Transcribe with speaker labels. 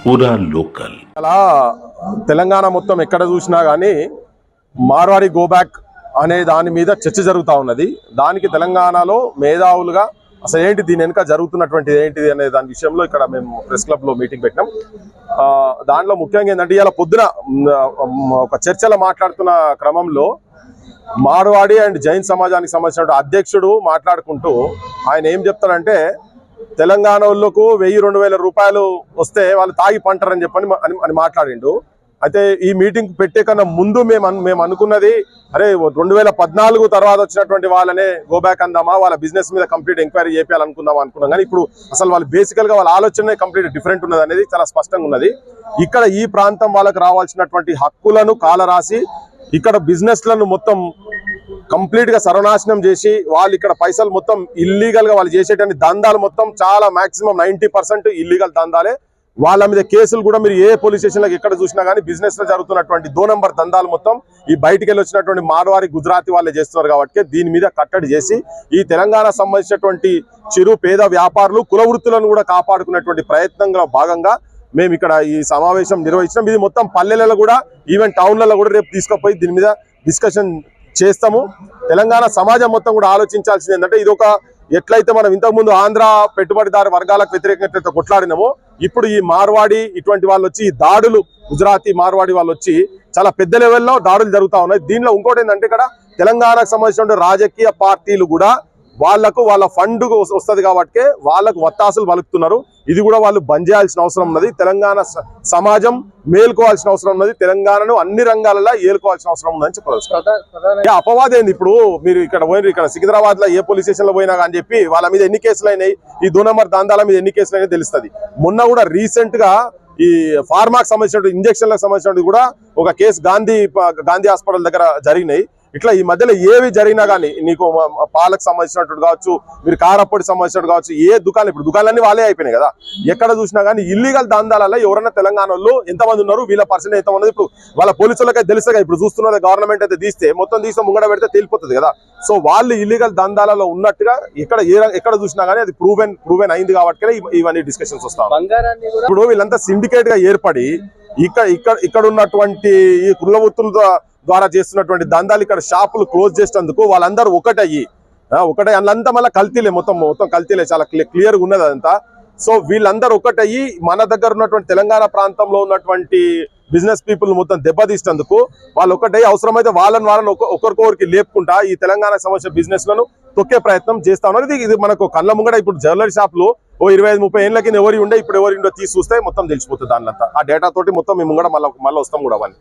Speaker 1: పూరా లోకల్.
Speaker 2: అలా తెలంగాణ మొత్తం ఎక్కడ చూసినా కానీ మార్వాడి గో బ్యాక్ అనే దాని మీద చర్చ జరుగుతూ ఉన్నది. దానికి తెలంగాణలో మేధావులుగా అసలు ఏంటి, దీని వెనుక జరుగుతున్నటువంటి ఏంటిది అనే దాని విషయంలో ఇక్కడ మేము ప్రెస్ క్లబ్లో మీటింగ్ పెట్టినాం. దాంట్లో ముఖ్యంగా ఏంటంటే ఇలా పొద్దున ఒక చర్చలో మాట్లాడుతున్న క్రమంలో మార్వాడి అండ్ జైన్ సమాజానికి సంబంధించిన అధ్యక్షుడు మాట్లాడుకుంటూ ఆయన ఏం చెప్తారంటే, తెలంగాణ వాళ్ళకు 1000-2000 రూపాయలు వస్తే వాళ్ళు తాగి పంటారని చెప్పని అని మాట్లాడిండు. అయితే ఈ మీటింగ్ పెట్టే కన్నా ముందు మేము అనుకున్నది, అరే 2014 తర్వాత వచ్చినటువంటి వాళ్ళనే గో బ్యాక్ అందామా, వాళ్ళ బిజినెస్ మీద కంప్లీట్ ఎంక్వైరీ చేయాలనుకుందాం అనుకున్నాం. కానీ ఇప్పుడు అసలు వాళ్ళు బేసికల్ గా వాళ్ళ ఆలోచన కంప్లీట్ డిఫరెంట్ ఉన్నది అనేది చాలా స్పష్టంగా ఉన్నది. ఇక్కడ ఈ ప్రాంతం వాళ్ళకి రావాల్సినటువంటి హక్కులను కాలరాసి ఇక్కడ బిజినెస్లను మొత్తం కంప్లీట్ గా సర్వనాశనం చేసి వాళ్ళు ఇక్కడ పైసలు మొత్తం ఇల్లీగల్ గా వాళ్ళు చేసేటువంటి దందాలు మొత్తం చాలా మాక్సిమం 90% ఇల్లీగల్ దందాలే. వాళ్ళ మీద కేసులు కూడా మీరు ఏ పోలీస్ స్టేషన్లకు ఎక్కడ చూసినా కానీ బిజినెస్ లో జరుగుతున్నటువంటి 2 నంబర్ దందాలు మొత్తం ఈ బయటికి వెళ్ళి వచ్చినటువంటి మార్వాడి గుజరాతీ వాళ్ళే చేస్తున్నారు. కాబట్టి దీని మీద కట్టడి చేసి ఈ తెలంగాణ సంబంధించినటువంటి చిరు పేద వ్యాపారులు కుల వృత్తులను కూడా కాపాడుకునేటువంటి ప్రయత్నంలో భాగంగా మేము ఇక్కడ ఈ సమావేశం నిర్వహించినాం. ఇది మొత్తం పల్లెలలో కూడా ఈవెన్ టౌన్లలో కూడా రేపు తీసుకుపోయి దీని మీద డిస్కషన్ చేస్తాము. తెలంగాణ సమాజం మొత్తం కూడా ఆలోచించాల్సింది ఏంటంటే, ఇది ఒక ఎట్లయితే మనం ఇంతకుముందు ఆంధ్ర పెట్టుబడిదారు వర్గాలకు వ్యతిరేకంగా కొట్లాడినామో, ఇప్పుడు ఈ మార్వాడి ఇటువంటి వాళ్ళు వచ్చి ఈ దాడులు, గుజరాతీ మార్వాడి వాళ్ళు వచ్చి చాలా పెద్ద లెవెల్లో దాడులు జరుగుతూ ఉన్నాయి. దీనిలో ఇంకోటి ఏంటంటే, ఇక్కడ తెలంగాణకు సంబంధించిన రాజకీయ పార్టీలు కూడా వాళ్ళ ఫండ్ వస్తుంది కాబట్టి వాళ్ళకు వత్తాసులు పలుకుతున్నారు. ఇది కూడా వాళ్ళు బంద్ చేయాల్సిన అవసరం ఉన్నది. తెలంగాణ సమాజం మేల్కోవాల్సిన అవసరం ఉన్నది. తెలంగాణను అన్ని రంగాలలో ఏలుకోవాల్సిన అవసరం ఉందని చెప్పవచ్చు. అపవాదం ఏంది, ఇప్పుడు మీరు ఇక్కడ సికింద్రాబాద్ లో ఏ పోలీస్ స్టేషన్ లో పోయినా అని చెప్పి వాళ్ళ మీద ఎన్ని కేసులు అయినాయి, ఈ 2 నంబర్ దందాల మీద ఎన్ని కేసులు అయినా తెలుస్తుంది. మొన్న కూడా రీసెంట్ గా ఈ ఫార్మాకి సంబంధించిన ఇంజక్షన్లకు సంబంధించినవి కూడా ఒక కేసు గాంధీ హాస్పిటల్ దగ్గర జరిగినాయి. ఇట్లా ఈ మధ్యలో ఏవి జరిగినా కానీ నీకు పాలకు సంబంధించినట్టు కావచ్చు, మీరు కారప్పొడి సంబంధించినట్టు కావచ్చు, ఏ దుకాణాలు, ఇప్పుడు దుకాణాలన్నీ వాళ్ళే అయిపోయినాయి కదా. ఎక్కడ చూసినా కానీ ఇల్లీగల్ దందాలలో ఎవరైనా తెలంగాణ వాళ్ళు ఎంతమంది ఉన్నారు, వీళ్ళ పర్సెంట్ ఎంత ఉన్నది, ఇప్పుడు వాళ్ళ పోలీసులకైతే తెలుస్తుంది. ఇప్పుడు చూస్తున్నది గవర్నమెంట్ అయితే తీస్తే మొత్తం ముంగడ పెడితే తేలిపోతుంది కదా. సో వాళ్ళు ఇల్లీగల్ దందాలలో ఉన్నట్టుగా ఎక్కడ చూసినా కానీ అది ప్రూవెన్ అయింది కాబట్టి ఇవన్నీ డిస్కషన్స్ వస్తాయి. ఇప్పుడు వీళ్ళంతా సిండికేట్ గా ఏర్పడి ఇక్కడ ఉన్నటువంటి ఈ కుల వృత్తుల ద్వారా చేస్తున్నటువంటి దందాలు ఇక్కడ షాపులు క్లోజ్ చేసినందుకు వాళ్ళందరూ ఒకటే అందులో మళ్ళీ కల్తీలే, మొత్తం కల్తీలే, చాలా క్లియర్గా ఉన్నది అదంతా. సో వీళ్ళందరూ ఒకటయ్యి మన దగ్గర ఉన్నటువంటి తెలంగాణ ప్రాంతంలో ఉన్నటువంటి బిజినెస్ పీపుల్ మొత్తం దెబ్బతీసినందుకు వాళ్ళు ఒకటే అవసరమైతే వాళ్ళని ఒకరికొకరికి లేపుకుంటా ఈ తెలంగాణ సంబంధించిన బిజినెస్ లను తొక్కే ప్రయత్నం చేస్తా ఉన్నారు. ఇది మనకు కళ్ళ ముంగడ ఇప్పుడు జ్యువెలరీ షాపులు 25-30 ఏళ్ళ కింద ఎవరి ఉండే ఇప్పుడు ఎవరి ఉండే తీసి చూస్తే మొత్తం తెలిసిపోతుంది. దానిలో ఆ డేటా తోటి మొత్తం మేము కూడా మళ్ళీ వస్తాం కూడా అవన్నీ.